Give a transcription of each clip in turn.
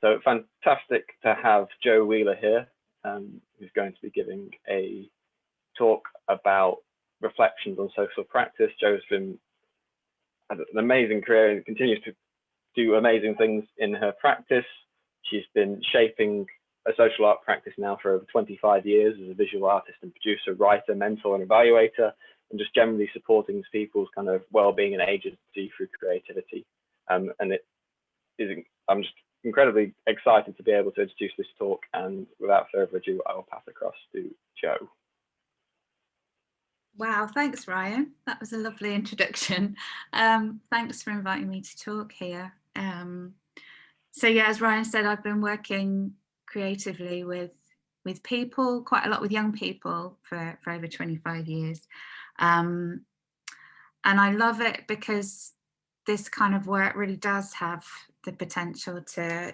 So fantastic to have Jo Wheeler here, who's going to be giving a talk about reflections on social practice. Jo's had an amazing career and continues to do amazing things in her practice. She's been shaping a social art practice now for over 25 years as a visual artist and producer, writer, mentor, and evaluator, and just generally supporting people's kind of well-being and agency through creativity. And I'm just incredibly excited to be able to introduce this talk. And without further ado, I will pass across to Jo. Wow, thanks, Ryan. That was a lovely introduction. Thanks for inviting me to talk here. So yeah, as Ryan said, I've been working creatively with people, quite a lot with young people for over 25 years. And I love it because this kind of work really does have the potential to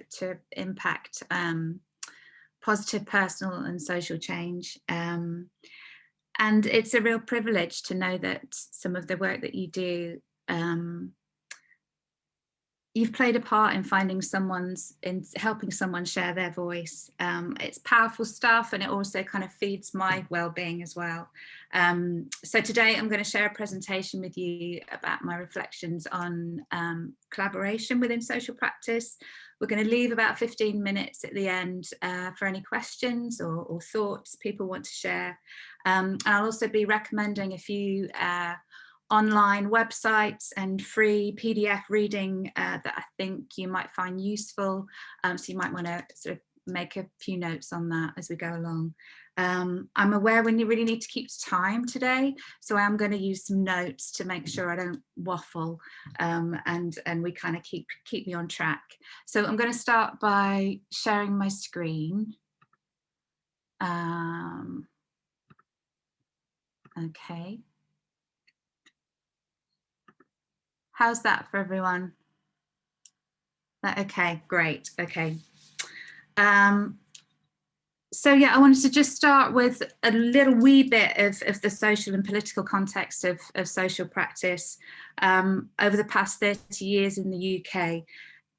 impact positive personal and social change. And it's a real privilege to know that some of the work that you do, you've played a part in helping someone share their voice. It's powerful stuff, and it also kind of feeds my well-being as well. So today I'm going to share a presentation with you about my reflections on collaboration within social practice. We're going to leave about 15 minutes at the end for any questions or thoughts people want to share. And I'll also be recommending a few online websites and free PDF reading that I think you might find useful. So you might want to sort of make a few notes on that as we go along. I'm aware when you really need to keep time today, so I'm going to use some notes to make sure I don't waffle and we kind of keep me on track. So I'm going to start by sharing my screen. Okay. How's that for everyone? Okay, great. Okay. So yeah, I wanted to just start with a little wee bit of the social and political context of social practice. Over the past 30 years in the UK,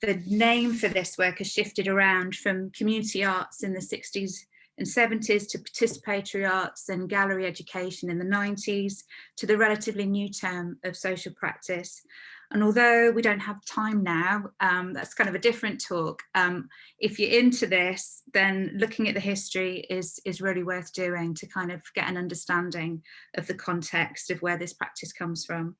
the name for this work has shifted around from community arts in the 60s and 70s to participatory arts and gallery education in the 90s to the relatively new term of social practice. And although we don't have time now, that's kind of a different talk. If you're into this, then looking at the history is really worth doing to kind of get an understanding of the context of where this practice comes from.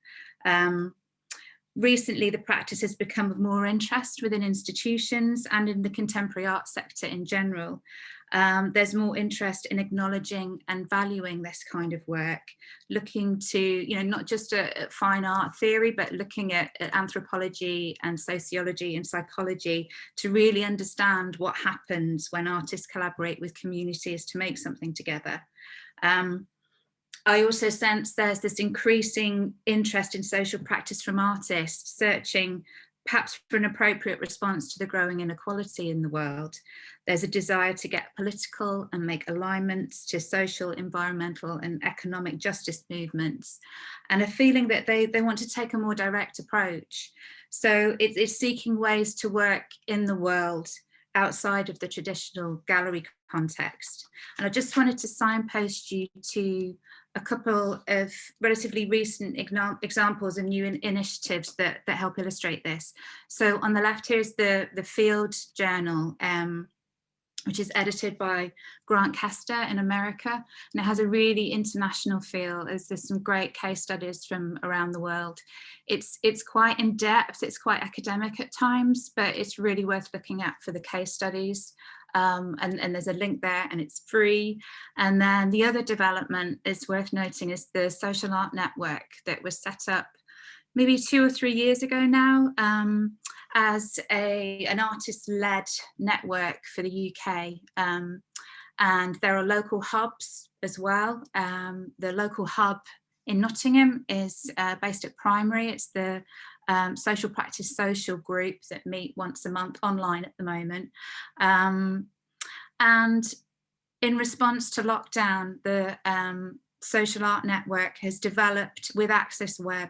Recently, the practice has become of more interest within institutions and in the contemporary art sector in general. There's more interest in acknowledging and valuing this kind of work, looking to, not just at fine art theory, but looking at anthropology and sociology and psychology to really understand what happens when artists collaborate with communities to make something together. I also sense there's this increasing interest in social practice from artists searching perhaps for an appropriate response to the growing inequality in the world. There's a desire to get political and make alignments to social, environmental and economic justice movements, and a feeling that they want to take a more direct approach. So it's seeking ways to work in the world outside of the traditional gallery context. And I just wanted to signpost you to a couple of relatively recent examples of new initiatives that help illustrate this. So on the left here is the Field Journal, which is edited by Grant Kester in America, and it has a really international feel as there's some great case studies from around the world. It's quite in depth, it's quite academic at times, but it's really worth looking at for the case studies. And there's a link there and it's free. And then the other development is worth noting is the Social Art Network that was set up maybe 2 or 3 years ago now as an artist-led network for the UK. And there are local hubs as well. The local hub in Nottingham is based at Primary. It's the social practice social group that meet once a month online at the moment. And in response to lockdown, the Social Art Network has developed with Access Web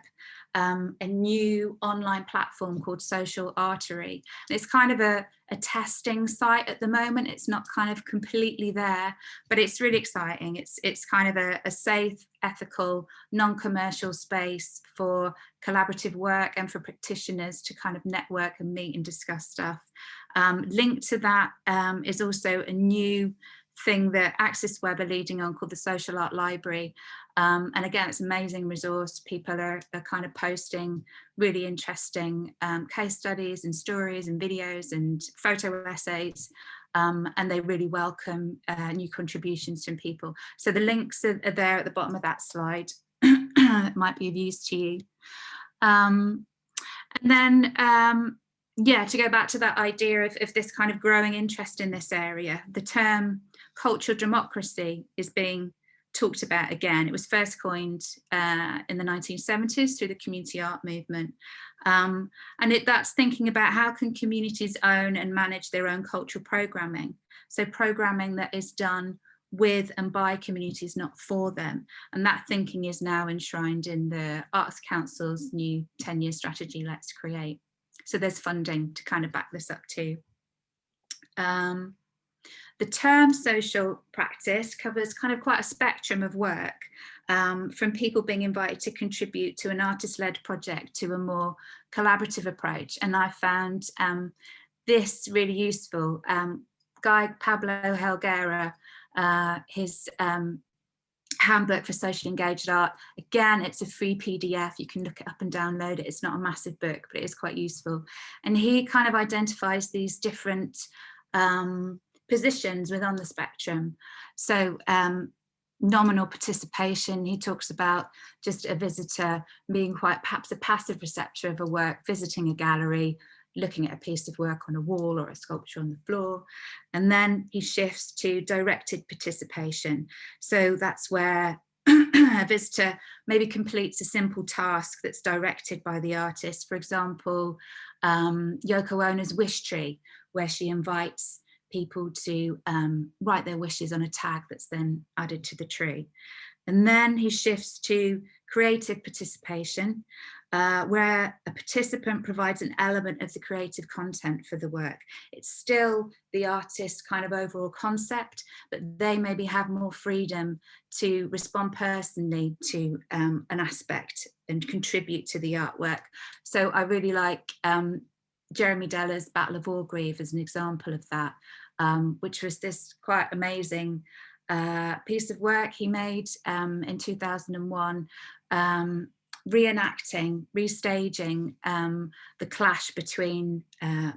a new online platform called Social Artery. And it's kind of a testing site at the moment. It's not kind of completely there, but it's really exciting. It's kind of a safe, ethical, non-commercial space for collaborative work and for practitioners to kind of network and meet and discuss stuff. Linked to that is also a new thing that Access Web are leading on called the Social Art Library. And again, it's an amazing resource. People are kind of posting really interesting case studies and stories and videos and photo essays. And they really welcome new contributions from people. So the links are there at the bottom of that slide. It might be of use to you. And then, yeah, to go back to that idea of this kind of growing interest in this area, the term cultural democracy is being talked about again. It was first coined in the 1970s through the community art movement. And that's thinking about how can communities own and manage their own cultural programming. So programming that is done with and by communities, not for them. And that thinking is now enshrined in the Arts Council's new 10-year strategy, Let's Create. So there's funding to kind of back this up too. The term social practice covers kind of quite a spectrum of work, from people being invited to contribute to an artist-led project to a more collaborative approach. And I found this really useful. Guy Pablo Helguera, his Handbook for Socially Engaged Art. Again, it's a free PDF. You can look it up and download it. It's not a massive book, but it is quite useful. And he kind of identifies these different positions within the spectrum. So nominal participation, he talks about just a visitor being quite perhaps a passive receptor of a work, visiting a gallery, looking at a piece of work on a wall or a sculpture on the floor. And then he shifts to directed participation. So that's where a visitor maybe completes a simple task that's directed by the artist. For example, Yoko Ono's Wish Tree, where she invites people to write their wishes on a tag that's then added to the tree. And then he shifts to creative participation, where a participant provides an element of the creative content for the work. It's still the artist's kind of overall concept, but they maybe have more freedom to respond personally to an aspect and contribute to the artwork. So I really like Jeremy Deller's Battle of Orgreave as an example of that, which was this quite amazing piece of work he made in 2001, reenacting, restaging the clash between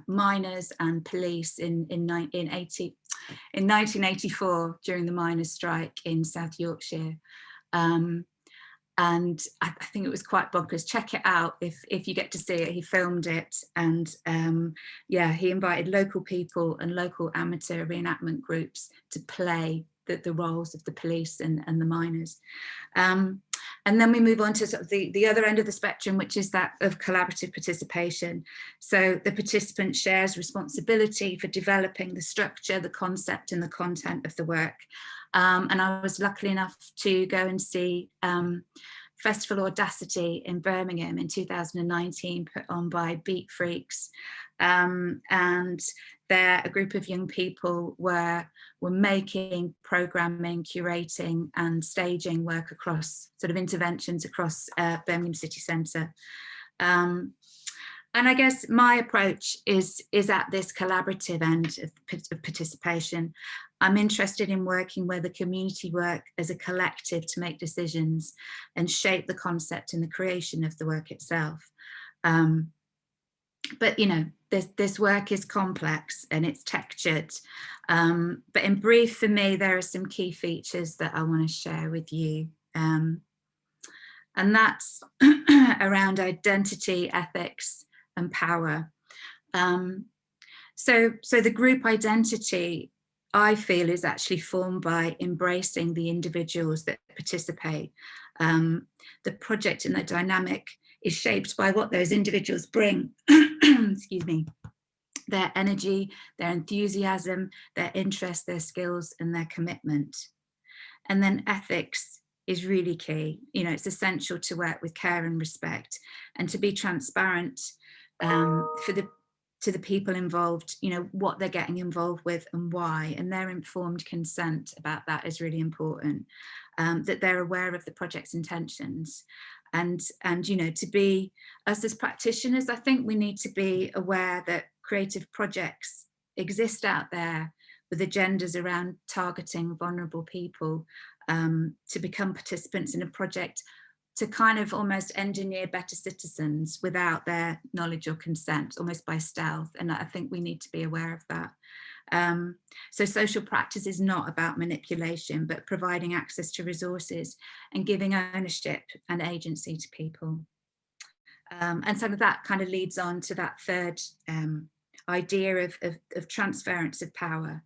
miners and police in 1984 during the miners' strike in South Yorkshire. And I think it was quite bonkers. Check it out if you get to see it. He filmed it, and yeah, he invited local people and local amateur reenactment groups to play the roles of the police and the miners. And then we move on to sort of the other end of the spectrum, which is that of collaborative participation. So the participant shares responsibility for developing the structure, the concept and the content of the work. And I was lucky enough to go and see Festival Audacity in Birmingham in 2019, put on by Beat Freaks. And there, a group of young people were making, programming, curating and staging work across sort of interventions across Birmingham city centre. And I guess my approach is at this collaborative end of participation. I'm interested in working where the community work as a collective to make decisions and shape the concept and the creation of the work itself. But you know, this work is complex and it's textured. But in brief, for me, there are some key features that I want to share with you. And that's around identity, ethics, and power. So the group identity, I feel, is actually formed by embracing the individuals that participate. The project and the dynamic is shaped by what those individuals bring, excuse me, their energy, their enthusiasm, their interest, their skills, and their commitment. And then ethics is really key. You know, it's essential to work with care and respect, and to be transparent to the people involved, you know, what they're getting involved with and why, and their informed consent about that is really important. That they're aware of the project's intentions, and you know, to be, us as practitioners, I think we need to be aware that creative projects exist out there with agendas around targeting vulnerable people to become participants in a project to kind of almost engineer better citizens without their knowledge or consent, almost by stealth. And I think we need to be aware of that. So social practice is not about manipulation, but providing access to resources and giving ownership and agency to people. And so that kind of leads on to that third idea of transference of power.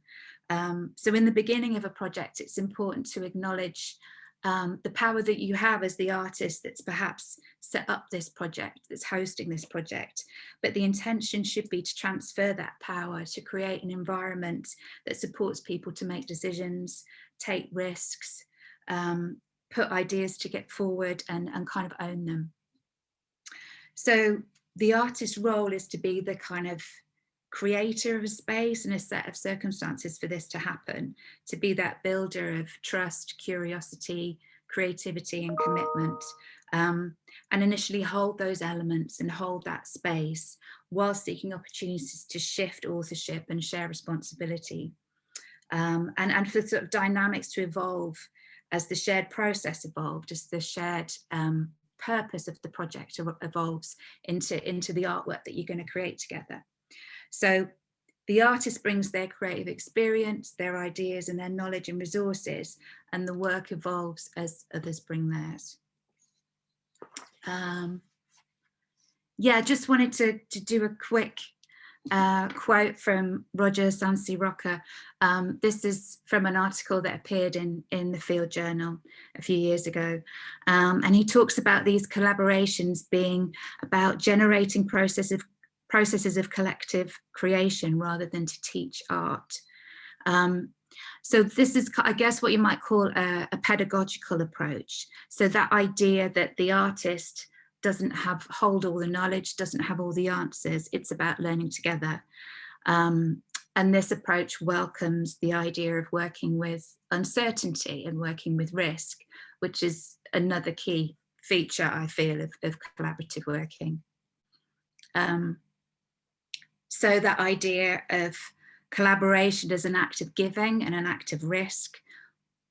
So in the beginning of a project, it's important to acknowledge the power that you have as the artist that's perhaps set up this project, that's hosting this project. But the intention should be to transfer that power, to create an environment that supports people to make decisions, take risks, put ideas to get forward and kind of own them. So the artist's role is to be the kind of creator of a space and a set of circumstances for this to happen, to be that builder of trust, curiosity, creativity and commitment, and initially hold those elements and hold that space while seeking opportunities to shift authorship and share responsibility, and for sort of dynamics to evolve as the shared process evolved, as the shared purpose of the project evolves into the artwork that you're going to create together. So the artist brings their creative experience, their ideas and their knowledge and resources, and the work evolves as others bring theirs. Yeah, just wanted to do a quick quote from Roger Sansi-Roca. This is from an article that appeared in the Field Journal a few years ago. And he talks about these collaborations being about generating processes of collective creation rather than to teach art. So this is, I guess, what you might call a pedagogical approach. So that idea that the artist doesn't hold all the knowledge, doesn't have all the answers, it's about learning together. And this approach welcomes the idea of working with uncertainty and working with risk, which is another key feature, I feel, of collaborative working. So that idea of collaboration as an act of giving and an act of risk.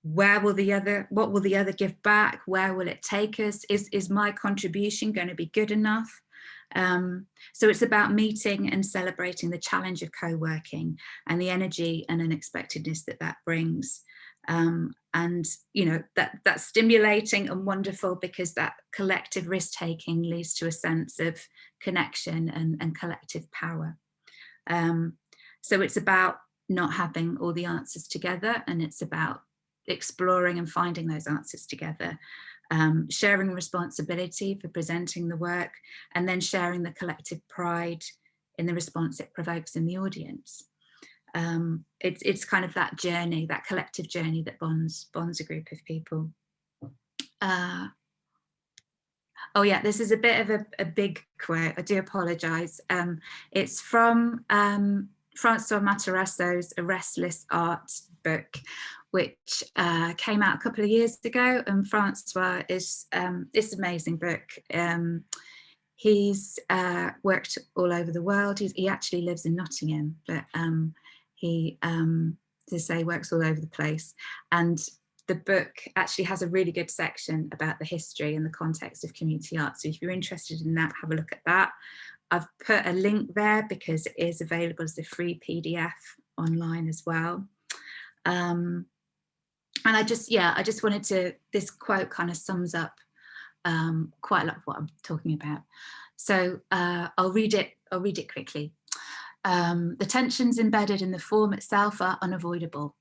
What will the other give back? Where will it take us? Is my contribution going to be good enough? So it's about meeting and celebrating the challenge of co-working and the energy and unexpectedness that brings. And you know, that's stimulating and wonderful because that collective risk-taking leads to a sense of connection and collective power. So it's about not having all the answers together, and it's about exploring and finding those answers together, sharing responsibility for presenting the work, and then sharing the collective pride in the response it provokes in the audience. It's kind of that journey, that collective journey that bonds a group of people. Oh yeah, this is a bit of a big quote, I do apologise. It's from Francois Matarasso's A Restless Art book, which came out a couple of years ago, and Francois is this amazing book. He's worked all over the world. He actually lives in Nottingham, but he, to say, works all over the place. And the book actually has a really good section about the history and the context of community art. So if you're interested in that, have a look at that. I've put a link there because it is available as a free PDF online as well. And I just wanted to, this quote kind of sums up quite a lot of what I'm talking about. So I'll read it quickly. The tensions embedded in the form itself are unavoidable.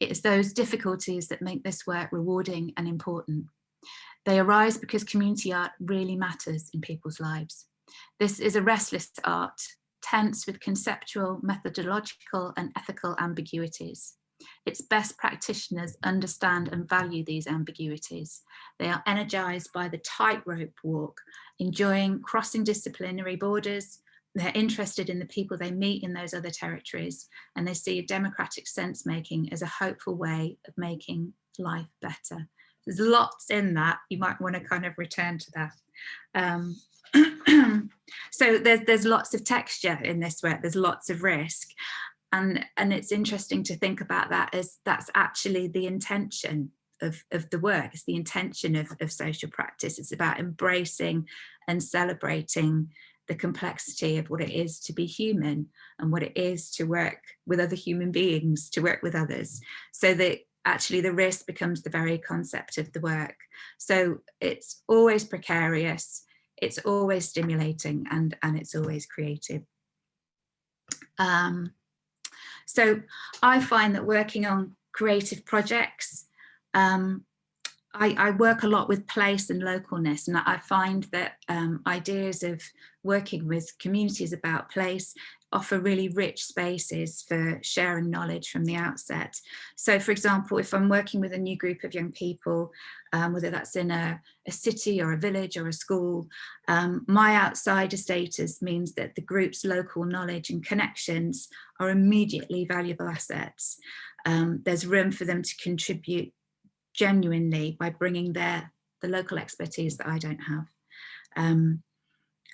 It is those difficulties that make this work rewarding and important. They arise because community art really matters in people's lives. This is a restless art, tense with conceptual, methodological and ethical ambiguities. Its best practitioners understand and value these ambiguities. They are energized by the tightrope walk, enjoying crossing disciplinary borders. They're interested in the people they meet in those other territories, and they see a democratic sense-making as a hopeful way of making life better. There's lots in that. You might want to kind of return to that. So there's lots of texture in this work. There's lots of risk. And it's interesting to think about that as that's actually the intention of the work. It's the intention of social practice. It's about embracing and celebrating the complexity of what it is to be human and what it is to work with other human beings, to work with others, so that actually the risk becomes the very concept of the work. So it's always precarious, it's always stimulating, and it's always creative. So I find that working on creative projects, I work a lot with place and localness, and I find that ideas of working with communities about place offer really rich spaces for sharing knowledge from the outset. So for example, if I'm working with a new group of young people, whether that's in a city or a village or a school, my outsider status means that the group's local knowledge and connections are immediately valuable assets. There's room for them to contribute genuinely by bringing the local expertise that I don't have.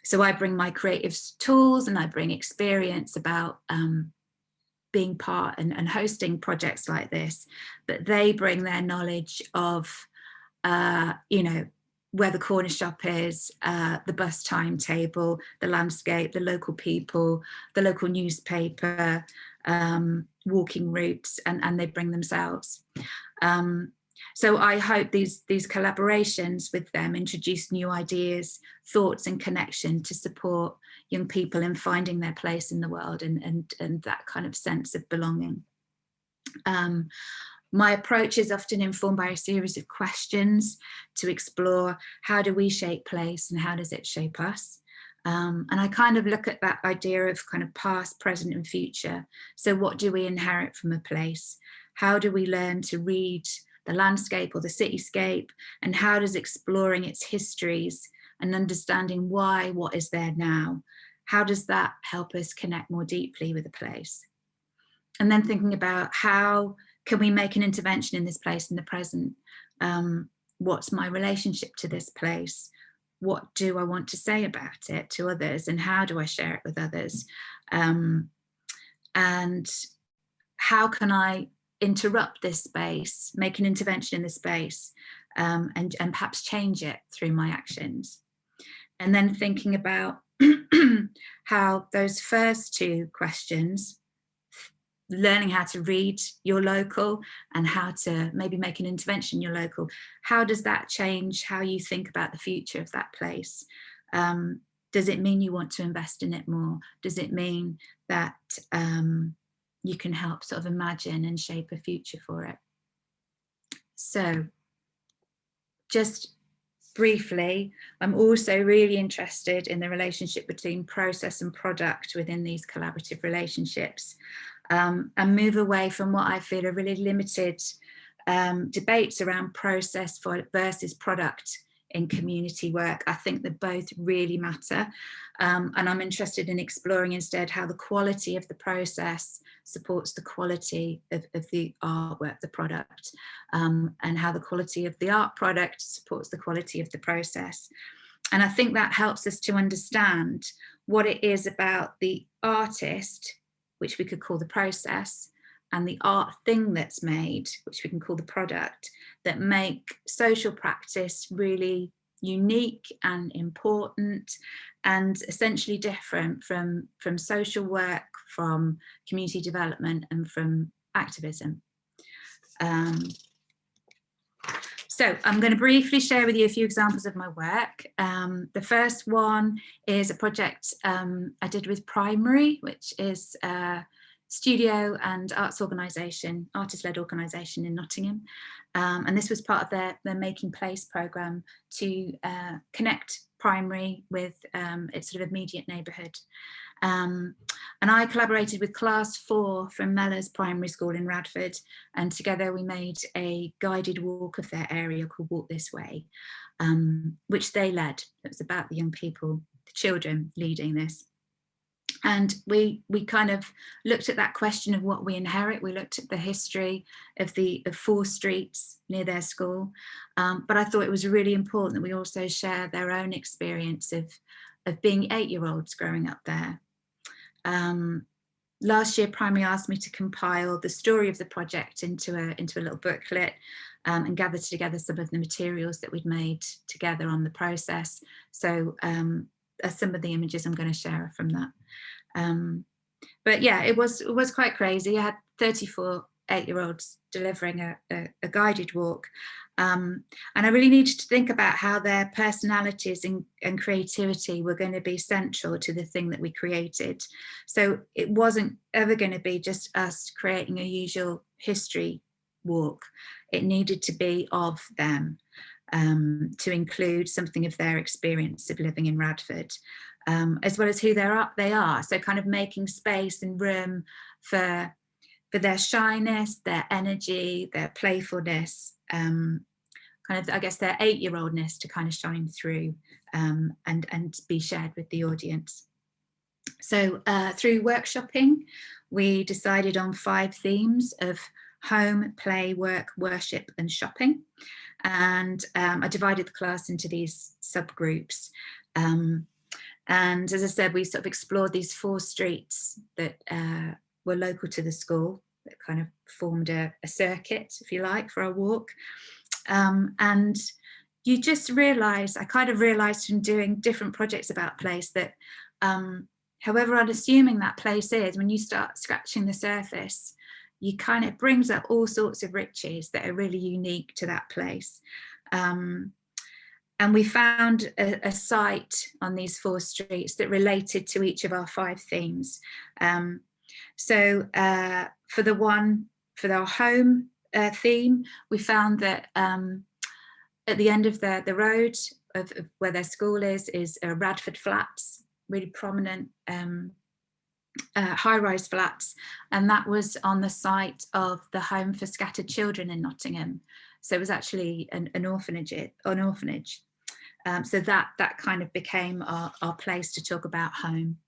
So I bring my creative tools and I bring experience about being part and hosting projects like this, but they bring their knowledge of, you know, where the corner shop is, the bus timetable, the landscape, the local people, the local newspaper, walking routes, and they bring themselves. So I hope these collaborations with them introduce new ideas, thoughts and connection to support young people in finding their place in the world and that kind of sense of belonging. My approach is often informed by a series of questions to explore how do we shape place and how does it shape us? And I kind of look at that idea of kind of past, present and future. So what do we inherit from a place? How do we learn to read the landscape or the cityscape, and how does exploring its histories and understanding why what is there now, how does that help us connect more deeply with a place? And then thinking about how can we make an intervention in this place in the present? What's my relationship to this place? What do I want to say about it to others, and how do I share it with others? And how can I interrupt this space, make an intervention in this space, and perhaps change it through my actions? And then thinking about how those first two questions, learning how to read your local and how to maybe make an intervention in your local, how does that change how you think about the future of that place? Does it mean you want to invest in it more? Does it mean that you can help sort of imagine and shape a future for it? So just briefly, I'm also really interested in the relationship between process and product within these collaborative relationships, and move away from what I feel are really limited debates around process versus product in community work. I think that both really matter, and I'm interested in exploring instead how the quality of the process supports the quality of the artwork, the product, and how the quality of the art product supports the quality of the process. And I think that helps us to understand what it is about the artist, which we could call the process, and the art thing that's made, which we can call the product, that make social practice really unique and important and essentially different from social work, from community development and from activism. So I'm going to briefly share with you a few examples of my work. The first one is a project I did with Primary, which is a studio and arts organisation, artist-led organisation in Nottingham. And this was part of their Making Place programme to connect Primary with its sort of immediate neighbourhood. And I collaborated with class 4 from Mellors Primary School in Radford, and together we made a guided walk of their area called Walk This Way, which they led. It was about the young people, the children leading this. And we kind of looked at that question of what we inherit. We looked at the history of 4 streets near their school. But I thought it was really important that we also share their own experience of being 8-year-olds growing up there. Last year, Primary asked me to compile the story of the project into a little booklet, and gather together some of the materials that we'd made together on the process. So some of the images I'm going to share from that. But yeah, it was quite crazy. I had 34 8-year-olds delivering a guided walk. And I really needed to think about how their personalities and creativity were going to be central to the thing that we created. So it wasn't ever going to be just us creating a usual history walk. It needed to be of them, to include something of their experience of living in Radford, as well as who they are. So kind of making space and room for their shyness, their energy, their playfulness, kind of, I guess, their 8-year-oldness to kind of shine through, and be shared with the audience. So through workshopping, we decided on 5 themes of home, play, work, worship, and shopping. And I divided the class into these subgroups. And as I said, we sort of explored these 4 streets that were local to the school, that kind of formed a circuit, if you like, for our walk. And you just realise, I kind of realised from doing different projects about place that however unassuming that place is, when you start scratching the surface, you kind of brings up all sorts of riches that are really unique to that place. And we found a site on these 4 streets that related to each of our 5 themes. So for our home theme, we found that at the end of the road of where their school is Radford Flats, really prominent high-rise flats, and that was on the site of the Home for Scattered Children in Nottingham. So it was actually an orphanage. So that kind of became our place to talk about home.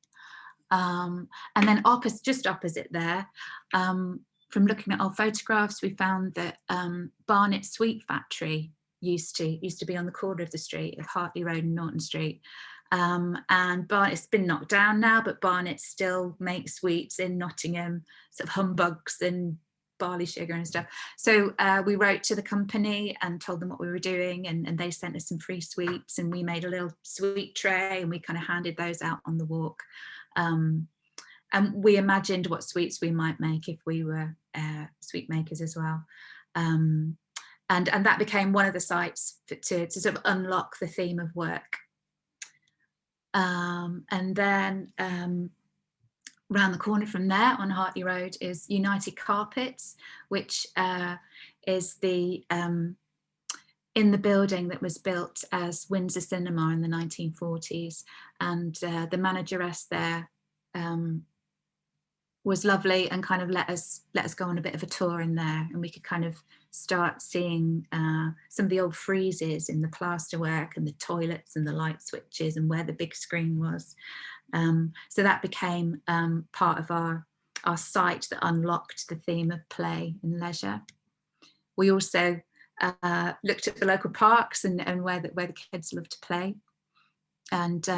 And then just opposite there, from looking at old photographs, we found that Barnet Sweet Factory used to be on the corner of the street of Hartley Road and Norton Street. And Barnet's been knocked down now, but Barnet still makes sweets in Nottingham, sort of humbugs and barley sugar and stuff. So we wrote to the company and told them what we were doing, and they sent us some free sweets, and we made a little sweet tray and we kind of handed those out on the walk. And we imagined what sweets we might make if we were sweet makers as well. And that became one of the sites to sort of unlock the theme of work. And then round the corner from there on Hartley Road is United Carpets, which is in the building that was built as Windsor Cinema in the 1940s. And the manageress there was lovely and kind of let us go on a bit of a tour in there, and we could kind of start seeing some of the old friezes in the plasterwork and the toilets and the light switches and where the big screen was. So that became part of our site that unlocked the theme of play and leisure. We also looked at the local parks and where the kids love to play, and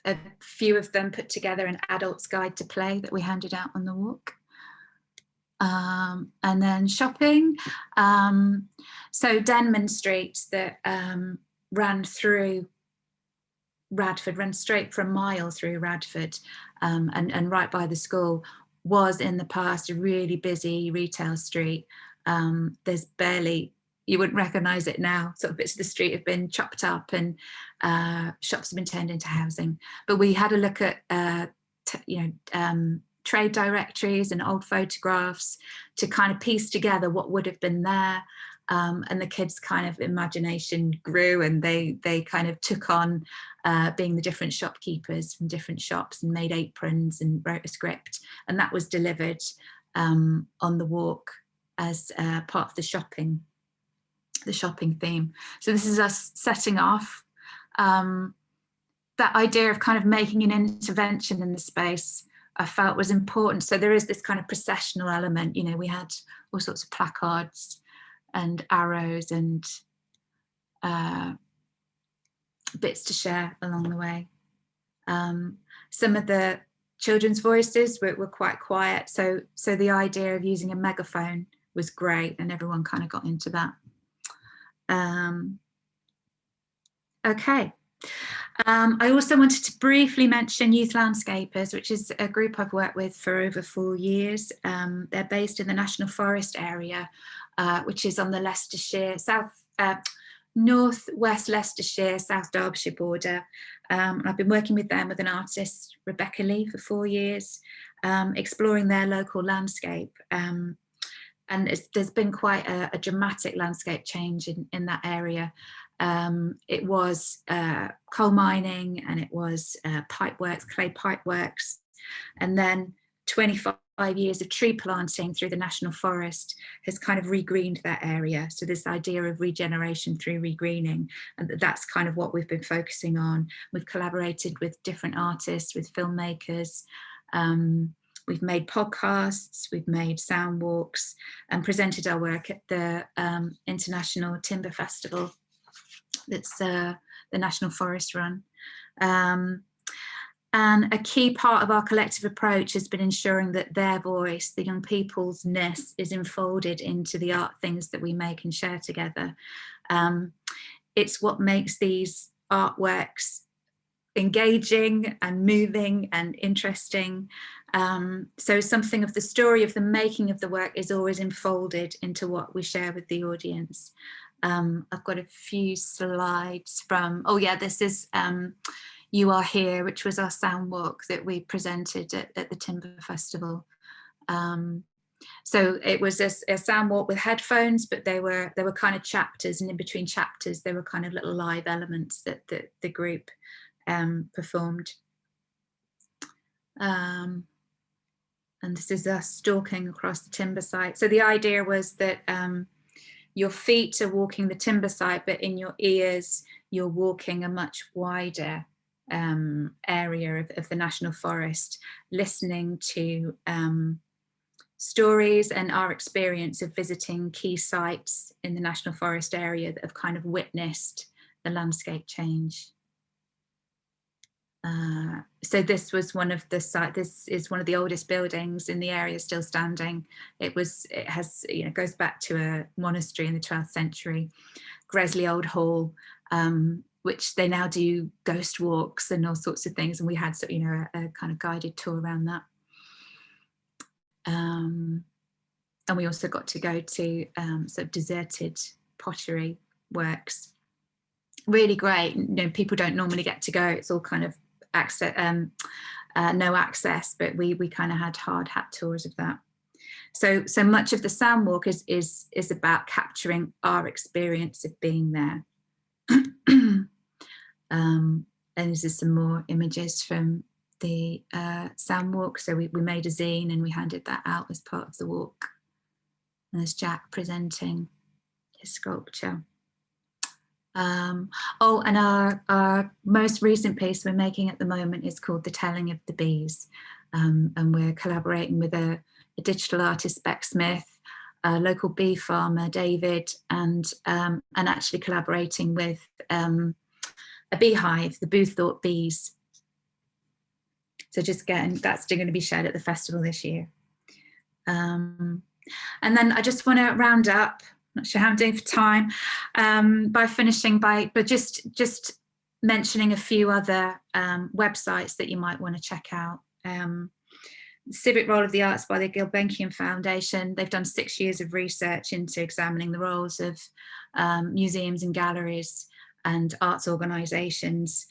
a few of them put together an adult's guide to play that we handed out on the walk. And then shopping. So Denman Street that ran through Radford, ran straight for a mile through Radford, and right by the school, was in the past a really busy retail street. There's barely, you wouldn't recognise it now. Sort of bits of the street have been chopped up and shops have been turned into housing. But we had a look at, trade directories and old photographs to kind of piece together what would have been there. and the kids' kind of imagination grew, and they kind of took on being the different shopkeepers from different shops, and made aprons and wrote a script, and that was delivered on the walk as part of the shopping theme. So this is us setting off. That idea of kind of making an intervention in the space I felt was important. So there is this kind of processional element. You know, we had all sorts of placards and arrows and bits to share along the way. Some of the children's voices were quite quiet. So the idea of using a megaphone was great, and everyone kind of got into that. Okay. I also wanted to briefly mention Youth Landscapers, which is a group I've worked with for over 4 years. They're based in the National Forest area, which is on the Leicestershire, northwest Leicestershire, South Derbyshire border. I've been working with them with an artist, Rebecca Lee, for 4 years, exploring their local landscape. And there's been quite a dramatic landscape change in that area. It was coal mining, and it was pipeworks, clay pipeworks, and then 25 years of tree planting through the National Forest has kind of regreened that area. So this idea of regeneration through regreening, and that's kind of what we've been focusing on. We've collaborated with different artists, with filmmakers. We've made podcasts, we've made sound walks, and presented our work at the International Timber Festival. That's the National Forest run. And a key part of our collective approach has been ensuring that their voice, the young people's ness, is enfolded into the art things that we make and share together. It's what makes these artworks engaging and moving and interesting. So something of the story of the making of the work is always enfolded into what we share with the audience. I've got a few slides from, oh yeah, this is You Are Here, which was our sound walk that we presented at the Timber Festival. So it was a sound walk with headphones, but they were kind of chapters, and in between chapters there were kind of little live elements that the group performed. And this is us stalking across the timber site. So the idea was that your feet are walking the timber site, but in your ears you're walking a much wider area of the National Forest, listening to stories and our experience of visiting key sites in the National Forest area that have kind of witnessed the landscape change. So this was one of the site. This is one of the oldest buildings in the area still standing. It has, you know, goes back to a monastery in the 12th century, Gresley Old Hall, which they now do ghost walks and all sorts of things. And we had, you know, a kind of guided tour around that. And we also got to go to sort of deserted pottery works. Really great. You know, people don't normally get to go. It's all kind of access, no access, but we kind of had hard hat tours of that. So much of the sound walk is about capturing our experience of being there. And this is some more images from the sound walk. So we made a zine and we handed that out as part of the walk. And there's Jack presenting his sculpture. Oh, and our most recent piece we're making at the moment is called The Telling of the Bees. And we're collaborating with a digital artist, Beck Smith, a local bee farmer, David, and actually collaborating with a beehive, the Boothorpe Bees. So just getting, that's going to be shared at the festival this year. And then I just want to round up, not sure how I'm doing for time, by finishing by just mentioning a few other websites that you might want to check out. Civic Role of the Arts by the Gulbenkian Foundation. They've done 6 years of research into examining the roles of museums and galleries and arts organisations,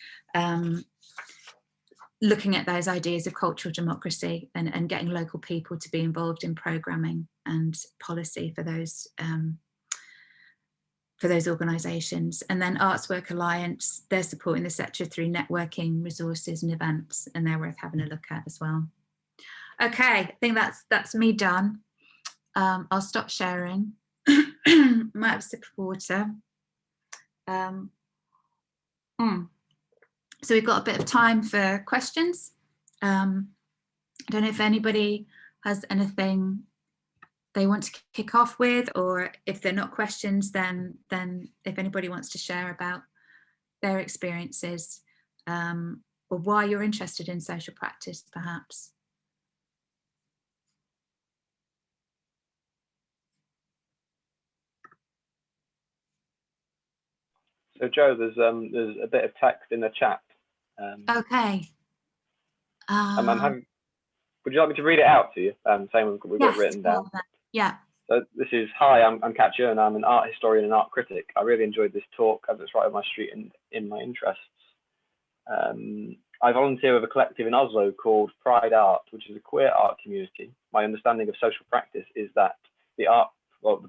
looking at those ideas of cultural democracy and getting local people to be involved in programming and policy for those for those organisations. And then Arts Work Alliance, they're supporting the sector through networking, resources and events, and they're worth having a look at as well. Okay, I think that's me done. I'll stop sharing. Might have a sip of water. So we've got a bit of time for questions. I don't know if anybody has anything they want to kick off with, or if they're not questions, then if anybody wants to share about their experiences, or why you're interested in social practice, perhaps. So Joe, there's a bit of text in the chat. Okay. Would you like me to read it out to you? Same we've got written down. Yeah. So this is, hi, I'm Katja and I'm an art historian and art critic. I really enjoyed this talk as it's right up my street and in my interests. I volunteer with a collective in Oslo called Pride Art, which is a queer art community. My understanding of social practice is that the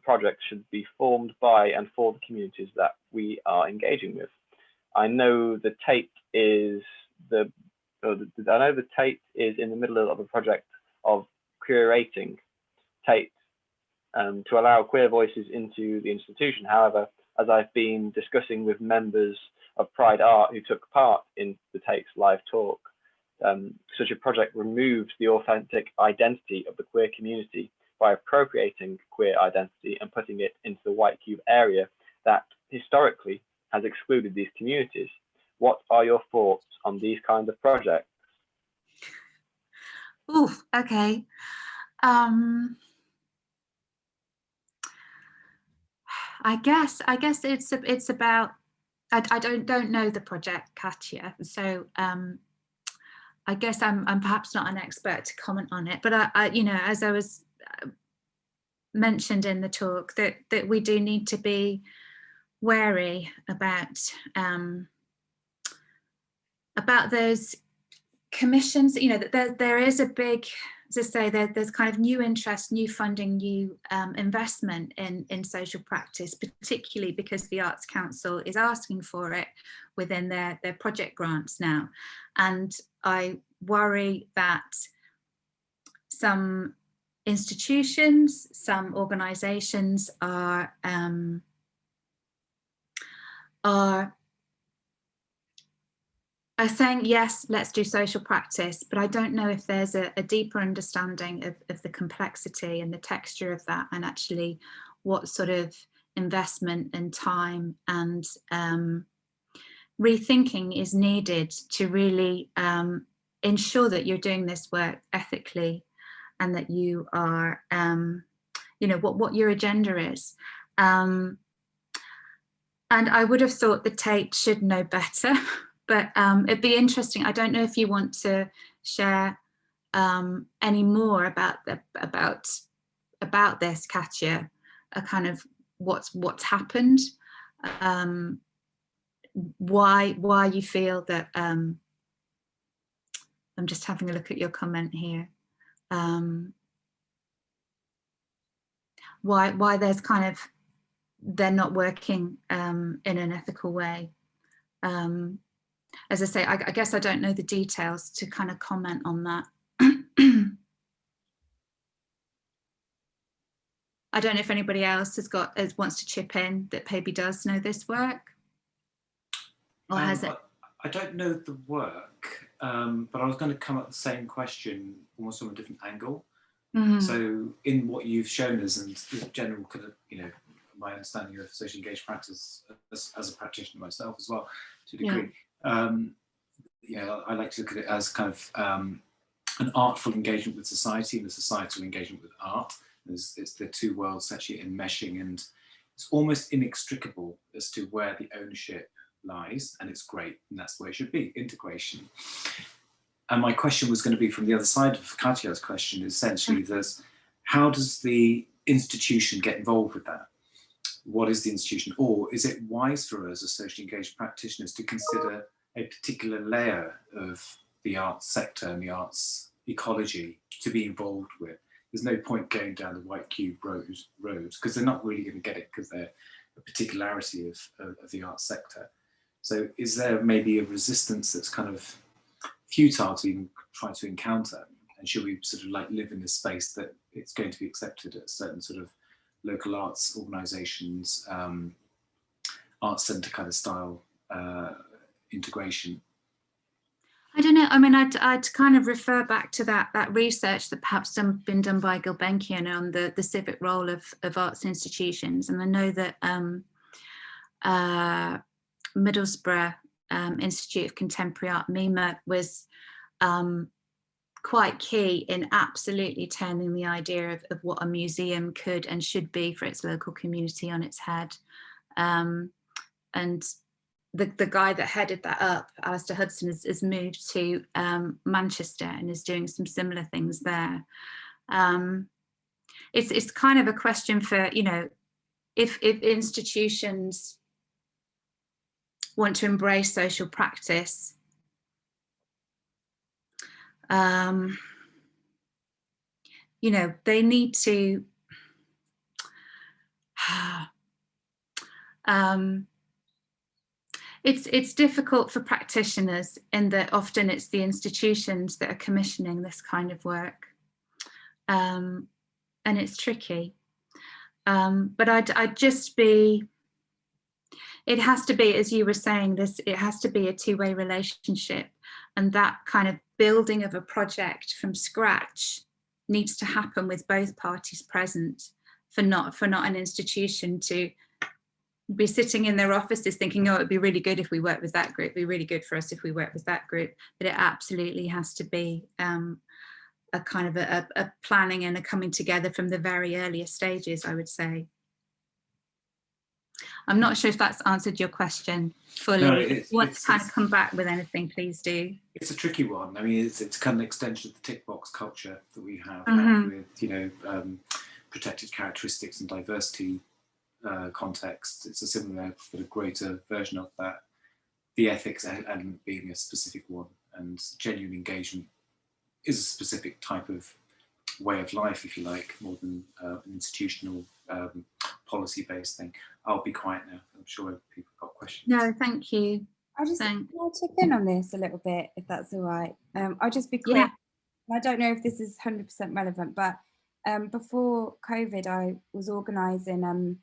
project should be formed by and for the communities that we are engaging with. I know the Tate is in the middle of a project of curating Tate to allow queer voices into the institution. However, as I've been discussing with members of Pride Art who took part in the Tate's live talk, such a project removes the authentic identity of the queer community by appropriating queer identity and putting it into the white cube area that historically has excluded these communities. What are your thoughts on these kinds of projects? Oof, okay. I guess it's about, I don't know the project, Katja, so I guess I'm perhaps not an expert to comment on it, but I you know, as I was mentioned in the talk, that we do need to be wary about those commissions. You know, that there is a big, as I say, there's kind of new interest, new funding, new investment in social practice, particularly because the Arts Council is asking for it within their project grants now. And I worry that some institutions, some organisations are saying, yes, let's do social practice, but I don't know if there's a deeper understanding of the complexity and the texture of that, and actually what sort of investment and time and rethinking is needed to really ensure that you're doing this work ethically, and that you are, you know, what your agenda is. And I would have thought the Tate should know better. But it'd be interesting. I don't know if you want to share any more about this, Katja, a kind of what's happened, why you feel that. I'm just having a look at your comment here. Why there's kind of, they're not working in an ethical way. As I say, I guess I don't know the details to kind of comment on that. I don't know if anybody else wants to chip in that maybe does know this work, or has it? I don't know the work, but I was going to come at the same question almost from a different angle. Mm-hmm. So, in what you've shown us, and the general kind of, you know, my understanding of social engaged practice as a practitioner myself as well, to a degree. Yeah. I like to look at it as kind of an artful engagement with society and a societal engagement with art. It's the two worlds actually enmeshing, and it's almost inextricable as to where the ownership lies, and it's great, and that's the way it should be, integration. And my question was going to be from the other side of Katja's question, essentially, how does the institution get involved with that? What is the institution? Or is it wise for us as socially engaged practitioners to consider a particular layer of the arts sector and the arts ecology to be involved with? There's no point going down the white cube roads because they're not really going to get it, because they're particularity of the arts sector. So is there maybe a resistance that's kind of futile to even try to encounter? And should we sort of like live in this space that it's going to be accepted at certain sort of local arts organisations, arts centre kind of style integration? I don't know. I mean, I'd kind of refer back to that research that perhaps been done by Gulbenkian on the civic role of arts institutions. And I know that Middlesbrough Institute of Contemporary Art, MIMA, was quite key in absolutely turning the idea of what a museum could and should be for its local community on its head. And the guy that headed that up, Alistair Hudson, has moved to Manchester and is doing some similar things there. It's kind of a question for, you know, if institutions want to embrace social practice, you know, they need to it's difficult for practitioners in that often it's the institutions that are commissioning this kind of work, and it's tricky. But I'd just be, it has to be, as you were saying, it has to be a two-way relationship, and that kind of building of a project from scratch needs to happen with both parties present, for not an institution to be sitting in their offices thinking, oh, it'd be really good if we worked with that group, it'd be really good for us if we worked with that group. But it absolutely has to be a kind of a planning and a coming together from the very earliest stages, I would say. I'm not sure if that's answered your question fully. No, if you want to kind of come back with anything, please do. It's a tricky one. I mean, it's kind of an extension of the tick box culture that we have with, you know, protected characteristics and diversity context. It's a similar but a greater version of that. The ethics element being a specific one, and genuine engagement is a specific type of way of life, if you like, more than an institutional policy-based thing. I'll be quiet now. I'm sure people have got questions. No, thank you. I'll just chip in on this a little bit, if that's all right. I'll just be quick. Yeah. I don't know if this is 100% relevant, but before COVID, I was organising an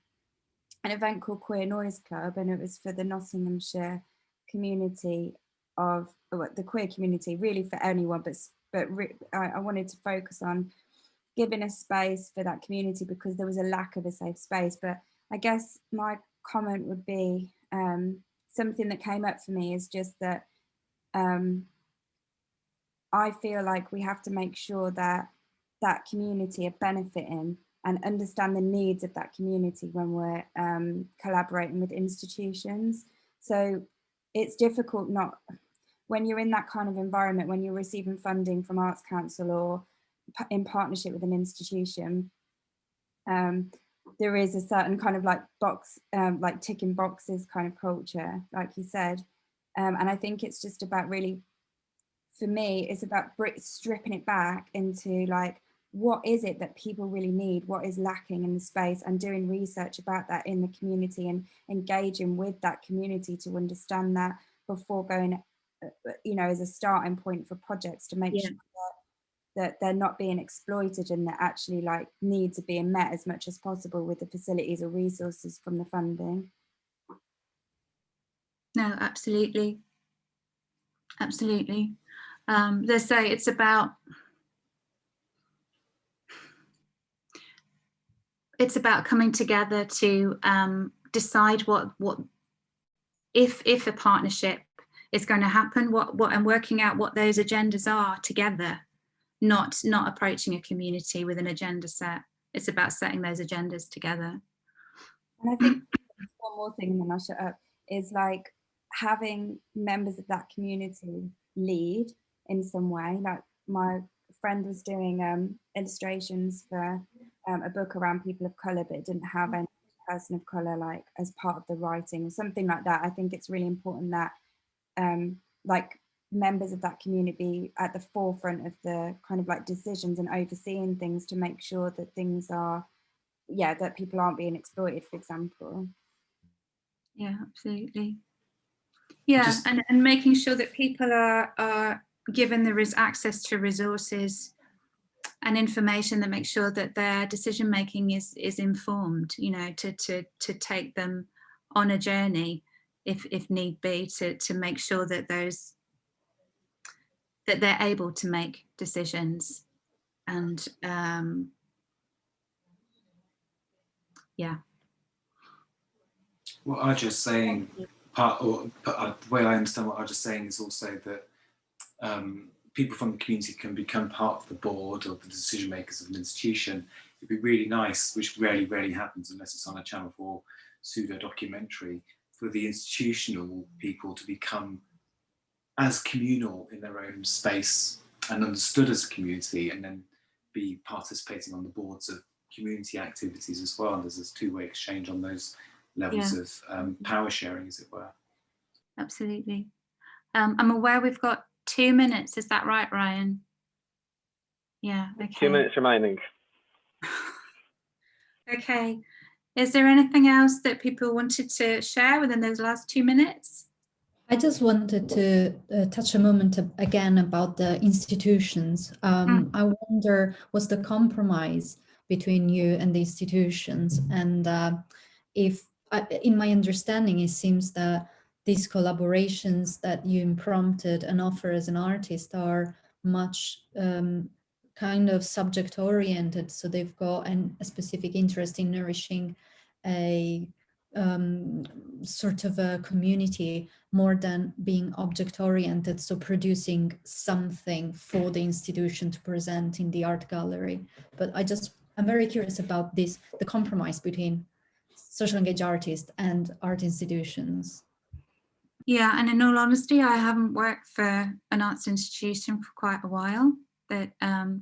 event called Queer Noise Club, and it was for the Nottinghamshire community of the queer community, really for anyone, but I wanted to focus on giving a space for that community because there was a lack of a safe space. But I guess my comment would be something that came up for me is just that I feel like we have to make sure that that community are benefiting and understand the needs of that community when we're collaborating with institutions. So it's difficult when you're in that kind of environment, when you're receiving funding from Arts Council or in partnership with an institution, there is a certain kind of like like ticking boxes kind of culture, like you said. And I think it's just about really, for me, it's about stripping it back into like, what is it that people really need? What is lacking in the space? And doing research about that in the community and engaging with that community to understand that before going, you know, as a starting point for projects to make sure that they're not being exploited and that actually like needs are being met as much as possible with the facilities or resources from the funding. No, absolutely. Absolutely. They say it's about coming together to decide what if a partnership is going to happen, what and working out what those agendas are together, not approaching a community with an agenda set. It's about setting those agendas together. And I think one more thing, and then I'll shut up, is like having members of that community lead in some way. Like my friend was doing illustrations for a book around people of colour, but it didn't have any person of colour like as part of the writing or something like that. I think it's really important that like members of that community at the forefront of the kind of like decisions and overseeing things to make sure that things are, that people aren't being exploited, for example. Yeah, absolutely. Yeah, and making sure that people are given there is access to resources and information that makes sure that their decision making is informed, you know, to take them on a journey if need be, to make sure that that they're able to make decisions. And yeah. What I was just saying, the way I understand what I was just saying is also that people from the community can become part of the board or the decision makers of an institution. It'd be really nice, which rarely happens unless it's on a Channel 4 pseudo documentary, for the institutional people to become as communal in their own space and understood as a community, and then be participating on the boards of community activities as well. And there's this two-way exchange on those levels of power sharing, as it were. Absolutely. I'm aware we've got 2 minutes. Is that right, Ryan? Yeah, okay. 2 minutes remaining. Okay. Is there anything else that people wanted to share within those last 2 minutes? I just wanted to touch a moment again about the institutions. I wonder, was the compromise between you and the institutions? And if, in my understanding, it seems that these collaborations that you imprompted and offer as an artist are much kind of subject oriented. So they've got a specific interest in nourishing a sort of a community more than being object oriented, so producing something for the institution to present in the art gallery. But I'm very curious about this, the compromise between social engaged artists and art institutions. Yeah, and in all honesty, I haven't worked for an arts institution for quite a while. That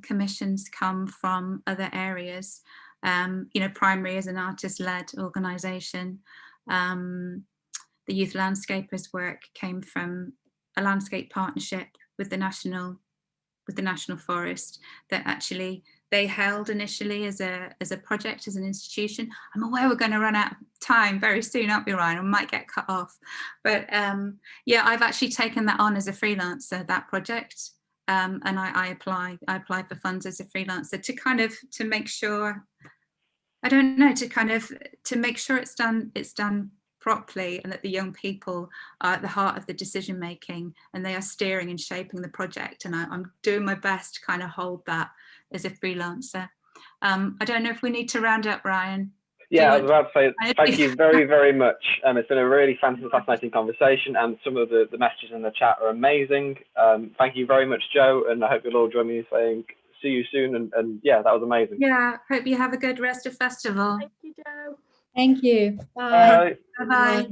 commissions come from other areas. You know, Primary is an artist-led organisation. The Youth Landscapers work came from a landscape partnership with the National Forest that actually they held initially as a project, as an institution. I'm aware we're going to run out of time very soon, aren't we, Ryan? I might get cut off. But yeah, I've actually taken that on as a freelancer, that project. And I apply for funds as a freelancer to make sure, I don't know, to make sure it's done properly, and that the young people are at the heart of the decision making and they are steering and shaping the project. And I'm doing my best to kind of hold that as a freelancer. I don't know if we need to round up, Ryan. Yeah, I was about to say thank you very, very much. It's been a really fascinating conversation, and some of the messages in the chat are amazing. Thank you very much, Joe, and I hope you'll all join me saying see you soon. And yeah, that was amazing. Yeah, hope you have a good rest of festival. Thank you, Joe. Thank you. Bye. Bye. Bye.